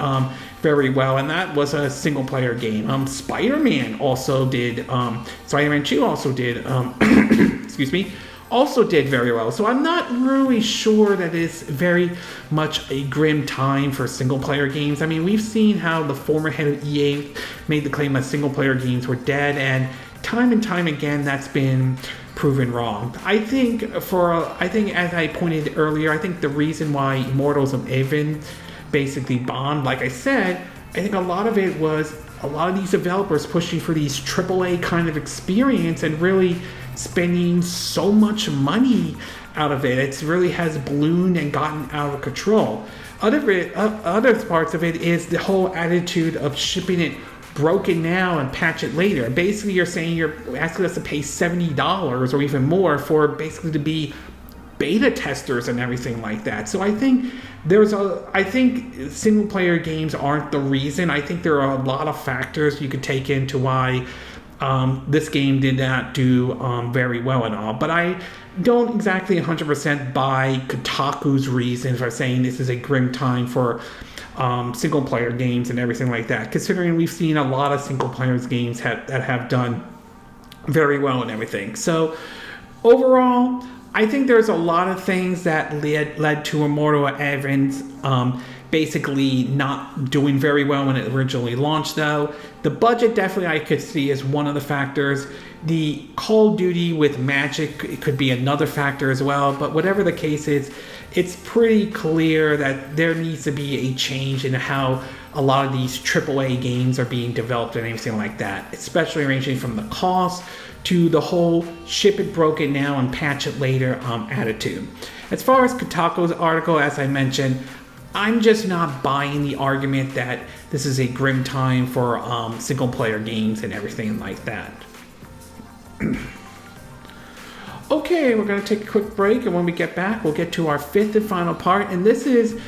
A: very well, and that was a single player game. Spider-Man also did, Spider-Man 2 also did, excuse me, also did very well. So I'm not really sure that it's very much a grim time for single player games. I mean, we've seen how the former head of EA made the claim that single player games were dead, and time again that's been proven wrong. I think as I pointed earlier, I think the reason why Immortals of Aveum basically bombed, like I said, I think a lot of it was a lot of these developers pushing for these AAA kind of experience and really spending so much money out of it. It really has ballooned and gotten out of control. Other parts of it is the whole attitude of shipping it broken now and patch it later. Basically, you're saying you're asking us to pay $70 or even more for basically to be beta testers and everything like that. So I think single player games aren't the reason. I think there are a lot of factors you could take into why this game did not do very well at all. But I don't exactly 100% buy Kotaku's reason for saying this is a grim time for single player games and everything like that, considering we've seen a lot of single player games that have done very well and everything. So overall, I think there's a lot of things that led to Immortal Aveum's basically not doing very well when it originally launched, though. The budget definitely I could see as one of the factors. The Call of Duty with Magic, it could be another factor as well, but whatever the case is, it's pretty clear that there needs to be a change in how a lot of these AAA games are being developed and everything like that, especially ranging from the cost to the whole ship it broken now and patch it later attitude. As far as Kotaku's article, as I mentioned, I'm just not buying the argument that this is a grim time for single player games and everything like that. Okay, we're going to take a quick break, and when we get back, we'll get to our fifth and final part, and this is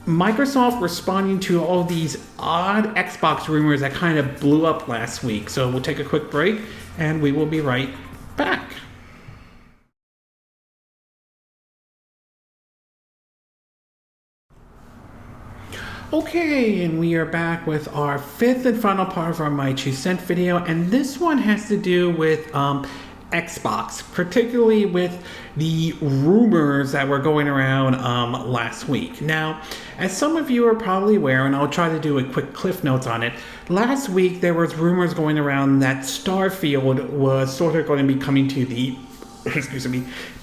A: Microsoft responding to all these odd Xbox rumors that kind of blew up last week. So we'll take a quick break, and we will be right back. Okay, and we are back with our fifth and final part of our My 2 Cent video, and this one has to do with Xbox, particularly with the rumors that were going around last week. Now, as some of you are probably aware, and I'll try to do a quick cliff notes on it, last week there was rumors going around that Starfield was sort of going to be coming to the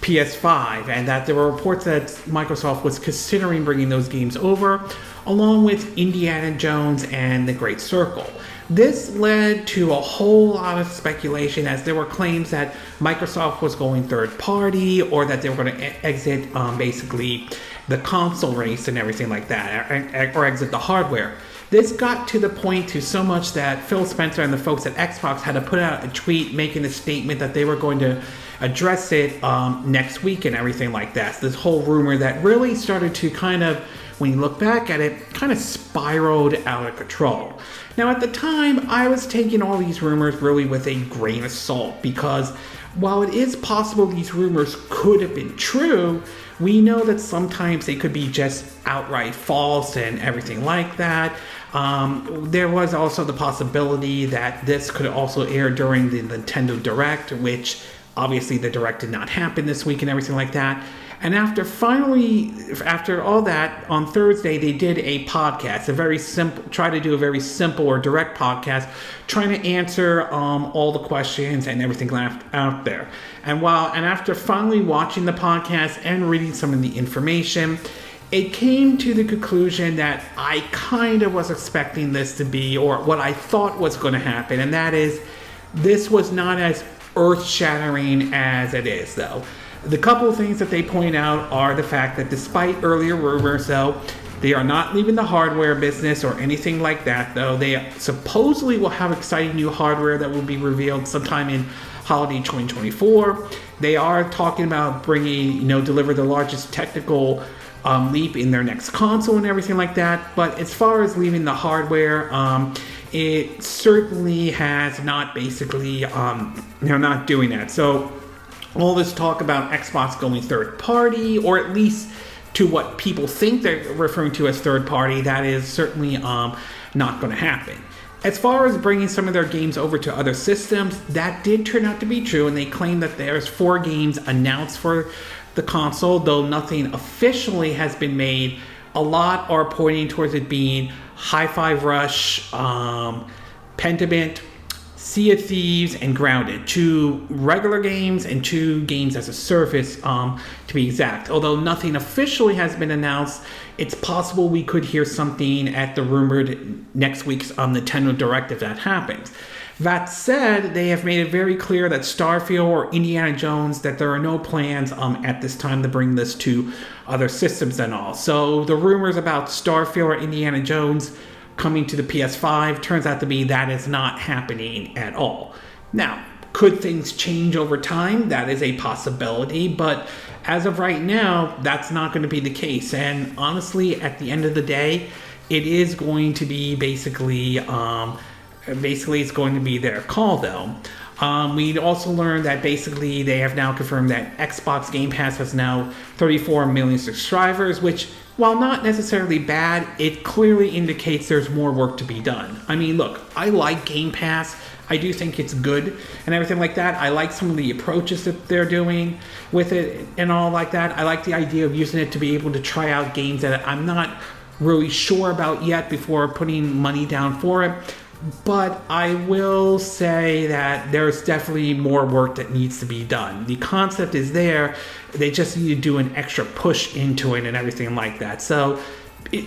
A: PS5, and that there were reports that Microsoft was considering bringing those games over, along with Indiana Jones and The Great Circle. This led to a whole lot of speculation, as there were claims that Microsoft was going third party, or that they were going to exit basically the console race and everything like that, or exit the hardware. This got to the point to so much that Phil Spencer and the folks at Xbox had to put out a tweet making a statement that they were going to address it next week and everything like that. So this whole rumor that really started to kind of, when you look back at it, kind of spiraled out of control. Now, at the time, I was taking all these rumors really with a grain of salt, because while it is possible these rumors could have been true, We know that sometimes they could be just outright false and everything like that. There was also the possibility that this could also air during the Nintendo Direct, which obviously the Direct did not happen this week and everything like that. And after all that, on Thursday, they did a podcast, try to do a very simple or direct podcast, trying to answer all the questions and everything left out there. And after finally watching the podcast and reading some of the information, it came to the conclusion that I kind of was expecting this to be, or what I thought was going to happen, and that is, this was not as earth-shattering as it is, though. The couple of things that they point out are the fact that despite earlier rumors, though, they are not leaving the hardware business or anything like that, though. They supposedly will have exciting new hardware that will be revealed sometime in holiday 2024. They are talking about deliver the largest technical leap in their next console and everything like that. But as far as leaving the hardware, it certainly has not basically, they're not doing that. So all this talk about Xbox going third party, or at least to what people think they're referring to as third party, that is certainly not going to happen. As far as bringing some of their games over to other systems, that did turn out to be true, and they claim that there's 4 games announced for the console, though nothing officially has been made. A lot are pointing towards it being Hi-Fi Rush, Pentiment, Sea of Thieves, and Grounded. 2 regular games and 2 games as a service, to be exact. Although nothing officially has been announced, it's possible we could hear something at the rumored next week's Nintendo Direct if that happens. That said, they have made it very clear that Starfield or Indiana Jones, that there are no plans at this time to bring this to other systems and all. So the rumors about Starfield or Indiana Jones coming to the PS5 turns out to be that is not happening at all. Now, could things change over time? That is a possibility, but as of right now, that's not going to be the case. And honestly, at the end of the day, it is going to be basically it's going to be their call, though. We also learned that basically they have now confirmed that Xbox Game Pass has now 34 million subscribers, which, while not necessarily bad, it clearly indicates there's more work to be done. I mean, look, I like Game Pass. I do think it's good and everything like that. I like some of the approaches that they're doing with it and all like that. I like the idea of using it to be able to try out games that I'm not really sure about yet before putting money down for it. But I will say that there's definitely more work that needs to be done. The concept is there. They just need to do an extra push into it and everything like that. So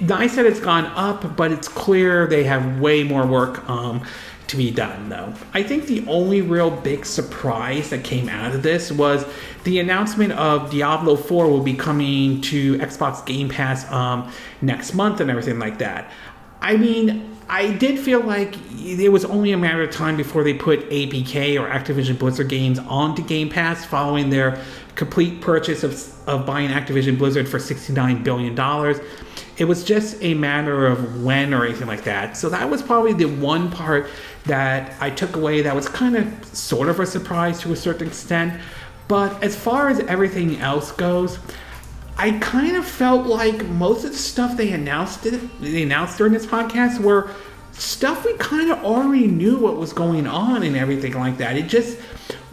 A: nice that it's gone up, but it's clear they have way more work to be done, though. I think the only real big surprise that came out of this was the announcement of Diablo 4 will be coming to Xbox Game Pass next month and everything like that. I mean, I did feel like it was only a matter of time before they put ABK or Activision Blizzard games onto Game Pass following their complete purchase of buying Activision Blizzard for $69 billion. It was just a matter of when or anything like that. So that was probably the one part that I took away that was kind of sort of a surprise to a certain extent. But as far as everything else goes, I kind of felt like most of the stuff they announced during this podcast were stuff we kind of already knew what was going on and everything like that. It just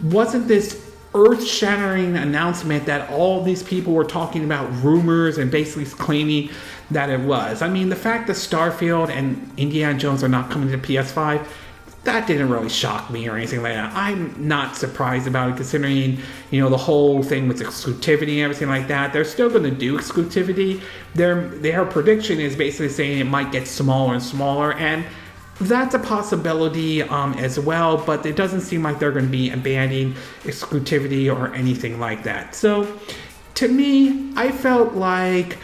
A: wasn't this earth-shattering announcement that all these people were talking about rumors and basically claiming that it was. I mean, the fact that Starfield and Indiana Jones are not coming to PS5, that didn't really shock me or anything like that. I'm not surprised about it, considering, the whole thing with exclusivity and everything like that. They're still going to do exclusivity. Their prediction is basically saying it might get smaller and smaller, and that's a possibility as well, but it doesn't seem like they're going to be abandoning exclusivity or anything like that. So, to me, I felt like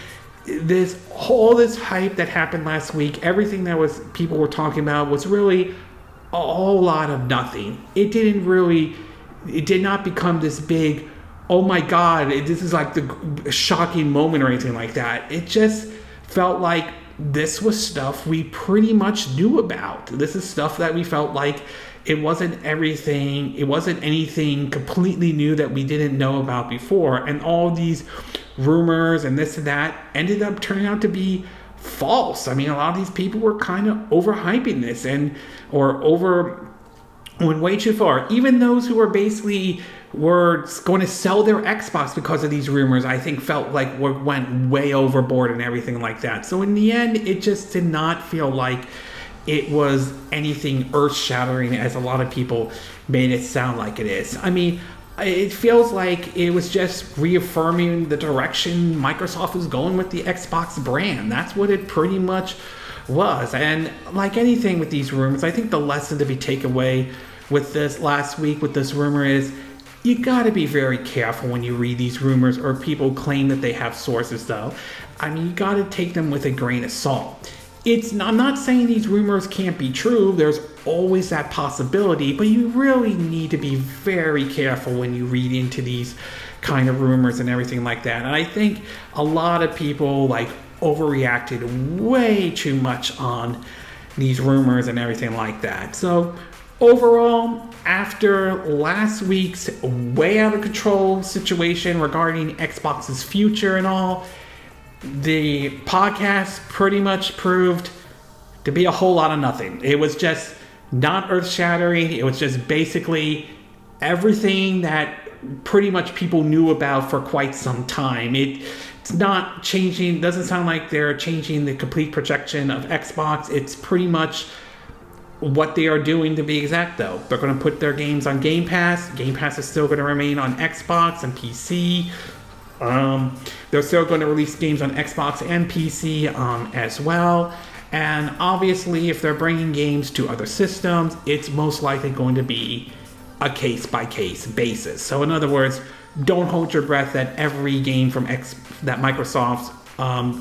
A: all this hype that happened last week, everything that people were talking about was really a whole lot of nothing. It did not become this big, oh my god, this is like the shocking moment or anything like that. It just felt like this was stuff we pretty much knew about. This is stuff that we felt like it wasn't anything completely new that we didn't know about before. And all these rumors and this and that ended up turning out to be false. I mean, a lot of these people were kind of overhyping this went way too far. Even those who were basically going to sell their Xbox because of these rumors, I think felt like went way overboard and everything like that. So in the end, it just did not feel like it was anything earth-shattering as a lot of people made it sound like it is. I mean, it feels like it was just reaffirming the direction Microsoft was going with the Xbox brand. That's what it pretty much was. And like anything with these rumors, I think the lesson to be taken away with this last week with this rumor is you got to be very careful when you read these rumors or people claim that they have sources, though. I mean, you got to take them with a grain of salt. I'm not saying these rumors can't be true. There's always that possibility, but you really need to be very careful when you read into these kind of rumors and everything like that. And I think a lot of people overreacted way too much on these rumors and everything like that. So overall, after last week's way out of control situation regarding Xbox's future and all, the podcast pretty much proved to be a whole lot of nothing. It was just not earth-shattering. It was just basically everything that pretty much people knew about for quite some time. It's not changing. Doesn't sound like they're changing the complete projection of Xbox. It's pretty much what they are doing, to be exact, though. They're going to put their games on Game Pass. Game Pass is still going to remain on Xbox and PC. They're still going to release games on Xbox and PC as well. And obviously, if they're bringing games to other systems, it's most likely going to be a case-by-case basis. So in other words, don't hold your breath that every game that Microsoft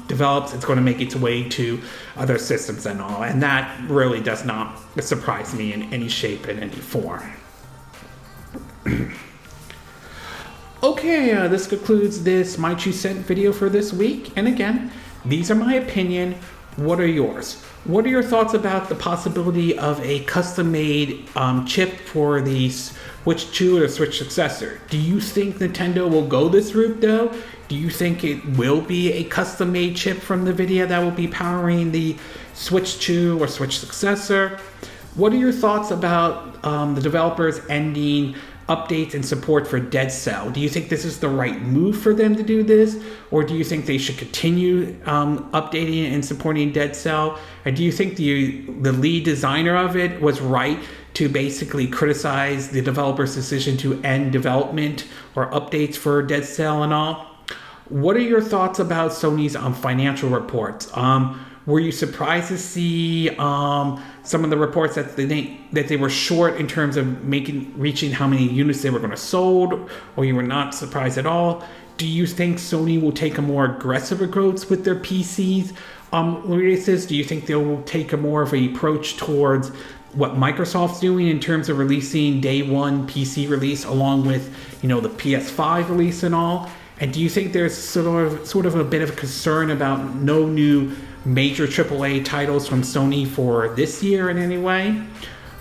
A: develops, it's going to make its way to other systems and all. And that really does not surprise me in any shape and any form. Okay, this concludes this My 2 Cent video for this week. And again, these are my opinion. What are yours? What are your thoughts about the possibility of a custom-made chip for the Switch 2 or the Switch successor? Do you think Nintendo will go this route, though? Do you think it will be a custom-made chip from Nvidia that will be powering the Switch 2 or Switch successor? What are your thoughts about the developers ending updates and support for Dead Cell? Do you think this is the right move for them to do this? Or do you think they should continue updating and supporting Dead Cell? And do you think the lead designer of it was right to basically criticize the developer's decision to end development or updates for Dead Cell and all? What are your thoughts about Sony's financial reports? Were you surprised to see some of the reports that they were short in terms of reaching how many units they were going to sold, or you were not surprised at all? Do you think Sony will take a more aggressive approach with their PCs releases? Do you think they will take a more of an approach towards what Microsoft's doing in terms of releasing day one PC release along with the PS5 release and all? And do you think there's sort of a bit of concern about no new major AAA titles from Sony for this year in any way?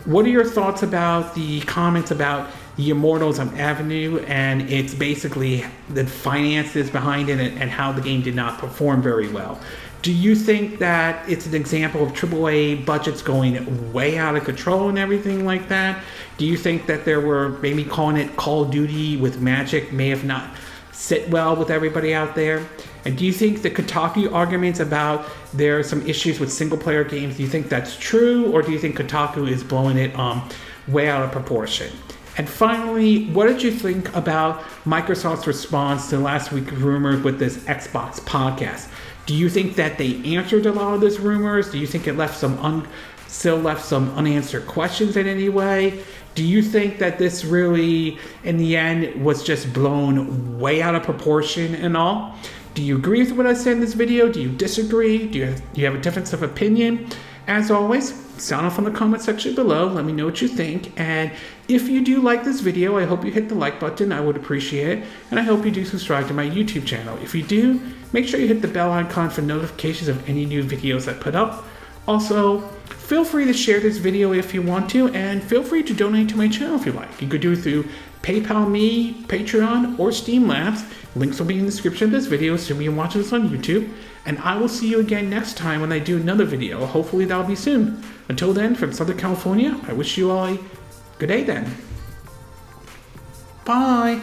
A: What are your thoughts about the comments about the Immortals of Aveum and it's basically the finances behind it and how the game did not perform very well? Do you think that it's an example of AAA budgets going way out of control and everything like that? Do you think that there were maybe calling it Call of Duty with Magic may have not sit well with everybody out there? And do you think the Kotaku arguments about there are some issues with single player games, do you think that's true, or do you think Kotaku is blowing it way out of proportion? And finally, what did you think about Microsoft's response to last week's rumors with this Xbox podcast? Do you think that they answered a lot of those rumors? Do you think it still left some unanswered questions in any way? Do you think that this really, in the end, was just blown way out of proportion and all? Do you agree with what I said in this video? Do you disagree? Do you have a difference of opinion? As always, sound off in the comment section below. Let me know what you think. And if you do like this video, I hope you hit the like button. I would appreciate it. And I hope you do subscribe to my YouTube channel. If you do, make sure you hit the bell icon for notifications of any new videos I put up. Also, feel free to share this video if you want to, and feel free to donate to my channel if you like. You could do it through PayPal me, Patreon, or Steam Labs. Links will be in the description of this video, assuming you're watching this on YouTube. And I will see you again next time when I do another video. Hopefully that'll be soon. Until then, from Southern California, I wish you all a good day then. Bye!